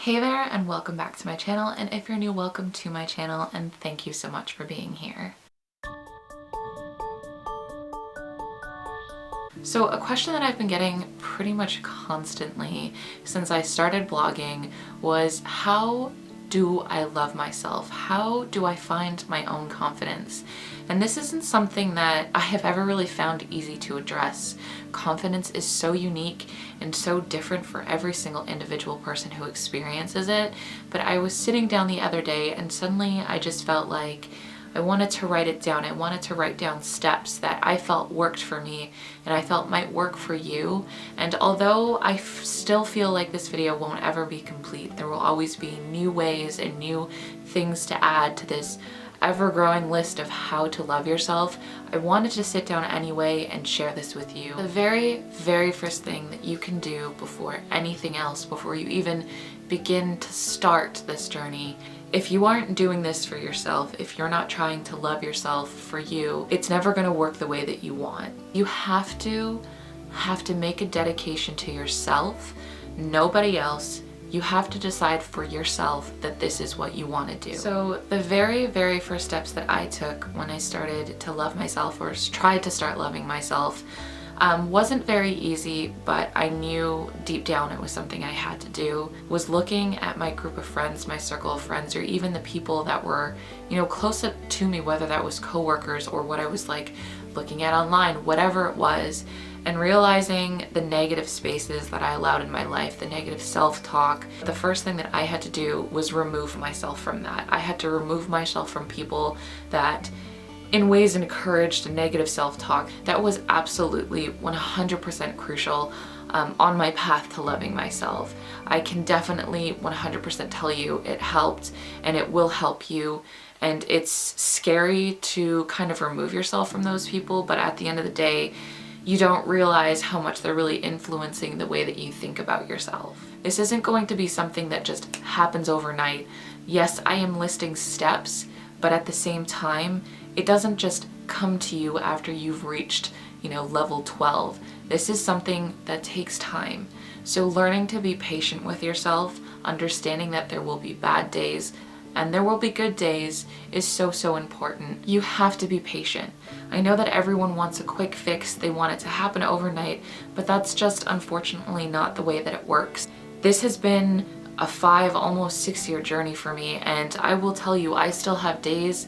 Hey there and welcome back to my channel, and if you're new, welcome to my channel and thank you so much for being here. So a question that I've been getting pretty much constantly since I started blogging was, how do I love myself? How do I find my own confidence? And this isn't something that I have ever really found easy to address. Confidence is so unique and so different for every single individual person who experiences it. But I was sitting down the other day and suddenly I just felt like I wanted to write it down. I wanted to write down steps that I felt worked for me and I felt might work for you. And although I still feel like this video won't ever be complete, there will always be new ways and new things to add to this ever-growing list of how to love yourself. I wanted to sit down anyway and share this with you. The very first thing that you can do before anything else, before you even begin to start this journey, if you aren't doing this for yourself, if you're not trying to love yourself for you, it's never going to work the way that you want. You have to make a dedication to yourself, nobody else. You have to decide for yourself that this is what you want to do. So the very first steps that I took when I started to love myself, or tried to start loving myself, wasn't very easy, but I knew deep down it was something I had to do, was looking at my group of friends, my circle of friends, or even the people that were, close up to me, whether that was coworkers or what I was like looking at online, whatever it was, and realizing the negative spaces that I allowed in my life, the negative self-talk. The first thing that I had to do was remove myself from that. I had to remove myself from people that in ways encouraged a negative self-talk. That was absolutely 100% crucial on my path to loving myself. I can definitely 100% tell you it helped, and it will help you. And it's scary to kind of remove yourself from those people, but at the end of the day, you don't realize how much they're really influencing the way that you think about yourself. This isn't going to be something that just happens overnight. Yes, I am listing steps, but at the same time, it doesn't just come to you after you've reached, level 12. This is something that takes time. So learning to be patient with yourself, understanding that there will be bad days and there will be good days is so important. You have to be patient. I know that everyone wants a quick fix, they want it to happen overnight, but that's just unfortunately not the way that it works. This has been a 5, almost 6-year journey for me, and I will tell you, I still have days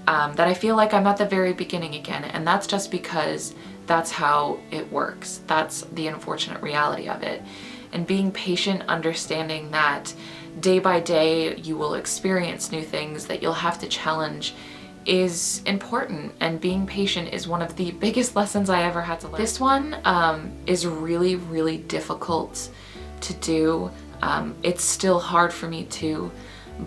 that I feel like I'm at the very beginning again, and that's just because that's how it works. That's the unfortunate reality of it. And being patient, understanding that day by day you will experience new things that you'll have to challenge is important, and being patient is one of the biggest lessons I ever had to learn. This one is really difficult to do. It's still hard for me too,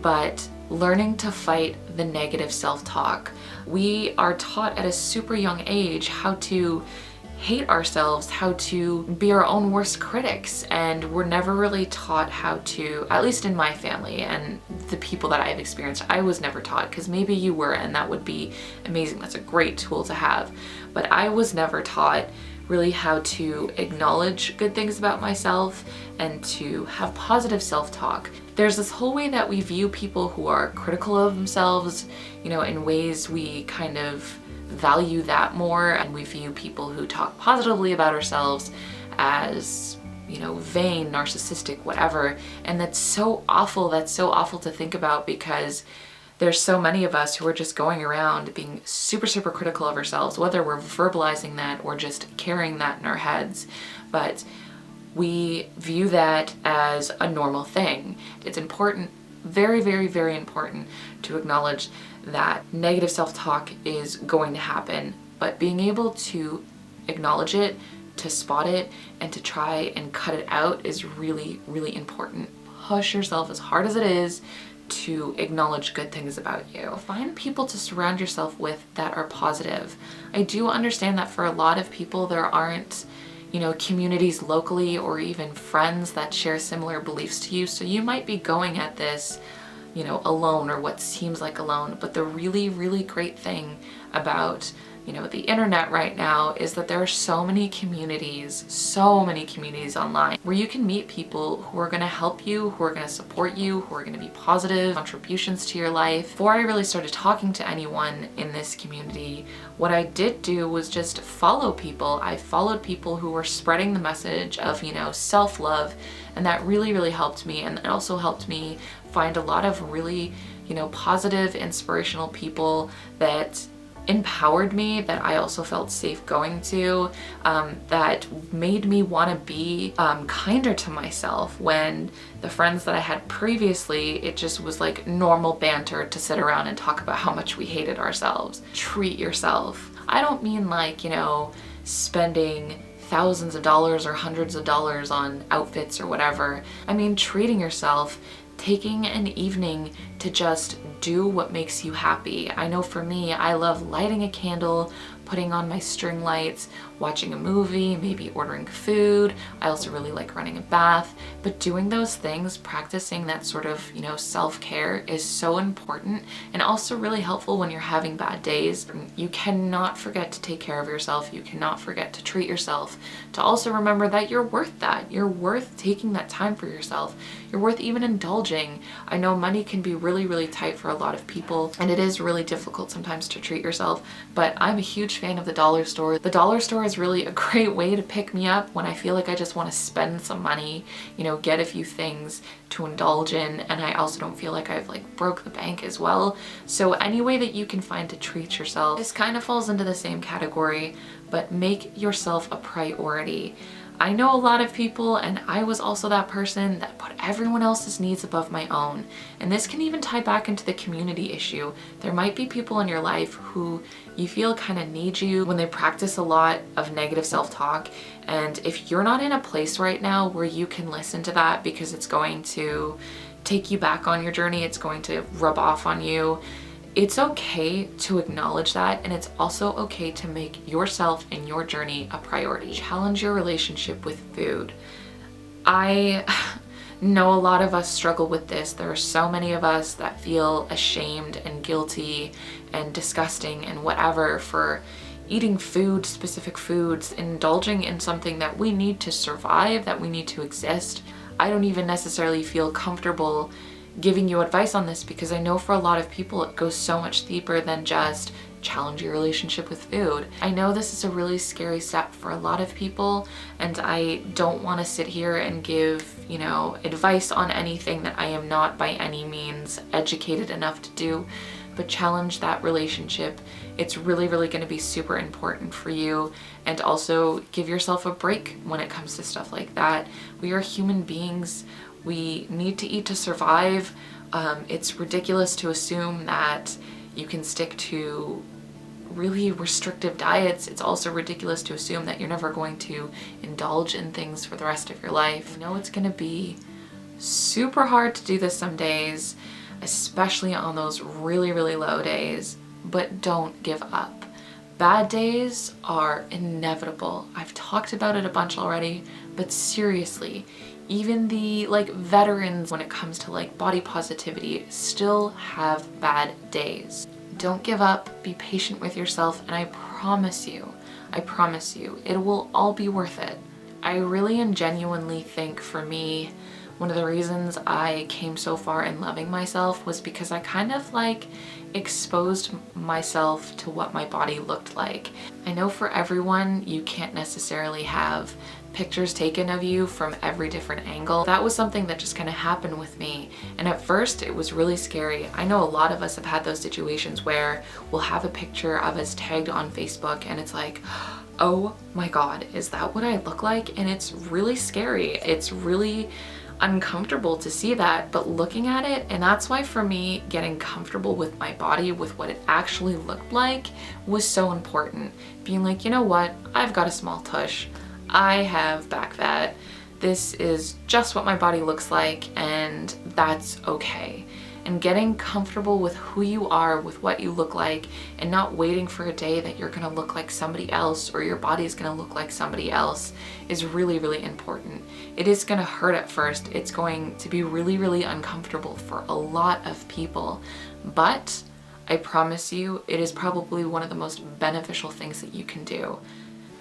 but learning to fight the negative self-talk. We are taught at a super young age how to hate ourselves, how to be our own worst critics, and we're never really taught how to, at least in my family and the people that I've experienced, I was never taught, because maybe you were, and that would be amazing. That's a great tool to have, but I was never taught really how to acknowledge good things about myself and to have positive self-talk. There's this whole way that we view people who are critical of themselves, in ways we kind of value that more, and we view people who talk positively about ourselves as, vain, narcissistic, whatever. And that's so awful. That's so awful to think about, because there's so many of us who are just going around being super critical of ourselves, whether we're verbalizing that or just carrying that in our heads. But we view that as a normal thing. It's important, very important, to acknowledge that negative self-talk is going to happen, but being able to acknowledge it, to spot it, and to try and cut it out is really important. Push yourself as hard as it is to acknowledge good things about you. Find people to surround yourself with that are positive. I do understand that for a lot of people there aren't, communities locally or even friends that share similar beliefs to you, so you might be going at this, alone, or what seems like alone. But the really great thing about the internet right now is that there are so many communities online where you can meet people who are going to help you, who are going to support you, who are going to be positive contributions to your life. Before I really started talking to anyone in this community, what I did do was just follow people. I followed people who were spreading the message of, self-love, and that really, really helped me. And it also helped me find a lot of really, positive, inspirational people that empowered me, that I also felt safe going to, that made me want to be kinder to myself, when the friends that I had previously, it just was like normal banter to sit around and talk about how much we hated ourselves. Treat yourself. I don't mean like, spending thousands of dollars or hundreds of dollars on outfits or whatever. I mean treating yourself, taking an evening to just do what makes you happy. I know for me, I love lighting a candle, putting on my string lights, watching a movie, maybe ordering food. I also really like running a bath, but doing those things, practicing that sort of, self-care is so important, and also really helpful when you're having bad days. You cannot forget to take care of yourself. You cannot forget to treat yourself, to also remember that you're worth that. You're worth taking that time for yourself. You're worth even indulging. I know money can be really, really tight for a lot of people, and it is really difficult sometimes to treat yourself, but I'm a huge fan of the dollar store. The dollar store is really a great way to pick me up when I feel like I just want to spend some money, get a few things to indulge in, and I also don't feel like I've broke the bank as well. So any way that you can find to treat yourself, this kind of falls into the same category, but make yourself a priority. I know a lot of people, and I was also that person that put everyone else's needs above my own. And this can even tie back into the community issue. There might be people in your life who you feel kind of need you when they practice a lot of negative self-talk. And if you're not in a place right now where you can listen to that because it's going to take you back on your journey, it's going to rub off on you, it's okay to acknowledge that, and it's also okay to make yourself and your journey a priority. Challenge your relationship with food. I know a lot of us struggle with this. There are so many of us that feel ashamed and guilty and disgusting and whatever for eating food, specific foods, indulging in something that we need to survive, that we need to exist. I don't even necessarily feel comfortable giving you advice on this because I know for a lot of people it goes so much deeper than just challenge your relationship with food. I know this is a really scary step for a lot of people, and I don't want to sit here and give, advice on anything that I am not by any means educated enough to do, but challenge that relationship. It's really, really going to be super important for you, and also give yourself a break when it comes to stuff like that. We are human beings. We need to eat to survive. It's ridiculous to assume that you can stick to really restrictive diets. It's also ridiculous to assume that you're never going to indulge in things for the rest of your life. I know it's gonna be super hard to do this some days, especially on those really, really low days, but don't give up. Bad days are inevitable. I've talked about it a bunch already, but seriously, even the veterans when it comes to body positivity still have bad days. Don't give up, be patient with yourself, and I promise you, it will all be worth it. I really and genuinely think for me, one of the reasons I came so far in loving myself was because I kind of exposed myself to what my body looked like. I know for everyone, you can't necessarily have pictures taken of you from every different angle. That was something that just kind of happened with me. And at first it was really scary. I know a lot of us have had those situations where we'll have a picture of us tagged on Facebook and it's like, oh my God, is that what I look like? And it's really scary. It's really uncomfortable to see that, but looking at it, and that's why for me, getting comfortable with my body, with what it actually looked like, was so important. Being like, you know what, I've got a small tush, I have back fat, this is just what my body looks like, and that's okay. And getting comfortable with who you are, with what you look like, and not waiting for a day that you're gonna look like somebody else or your body is gonna look like somebody else is really, really important. It is gonna hurt at first. It's going to be really, really uncomfortable for a lot of people, but I promise you, it is probably one of the most beneficial things that you can do.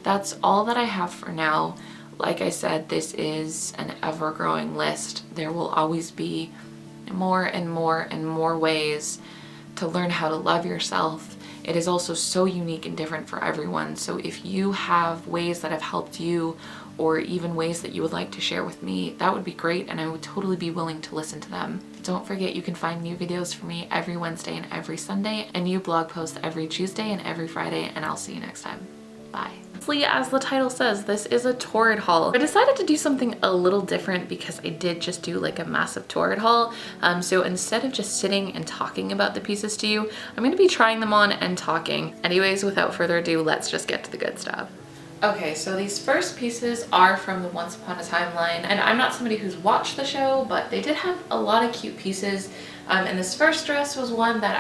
That's all that I have for now. Like I said, this is an ever-growing list. There will always be more and more and more ways to learn how to love yourself. It is also so unique and different for everyone. So if you have ways that have helped you, or even ways that you would like to share with me, that would be great, and I would totally be willing to listen to them. Don't forget, you can find new videos from me every Wednesday and every Sunday, and new blog posts every Tuesday and every Friday, and I'll see you next time. Bye. As the title says, this is a Torrid haul. I decided to do something a little different because I did just do like a massive Torrid haul. So instead of just sitting and talking about the pieces to you, I'm gonna be trying them on and talking. Anyways, without further ado, let's just get to the good stuff. Okay, so these first pieces are from the Once Upon a Time line, and I'm not somebody who's watched the show, but they did have a lot of cute pieces. And this first dress was one that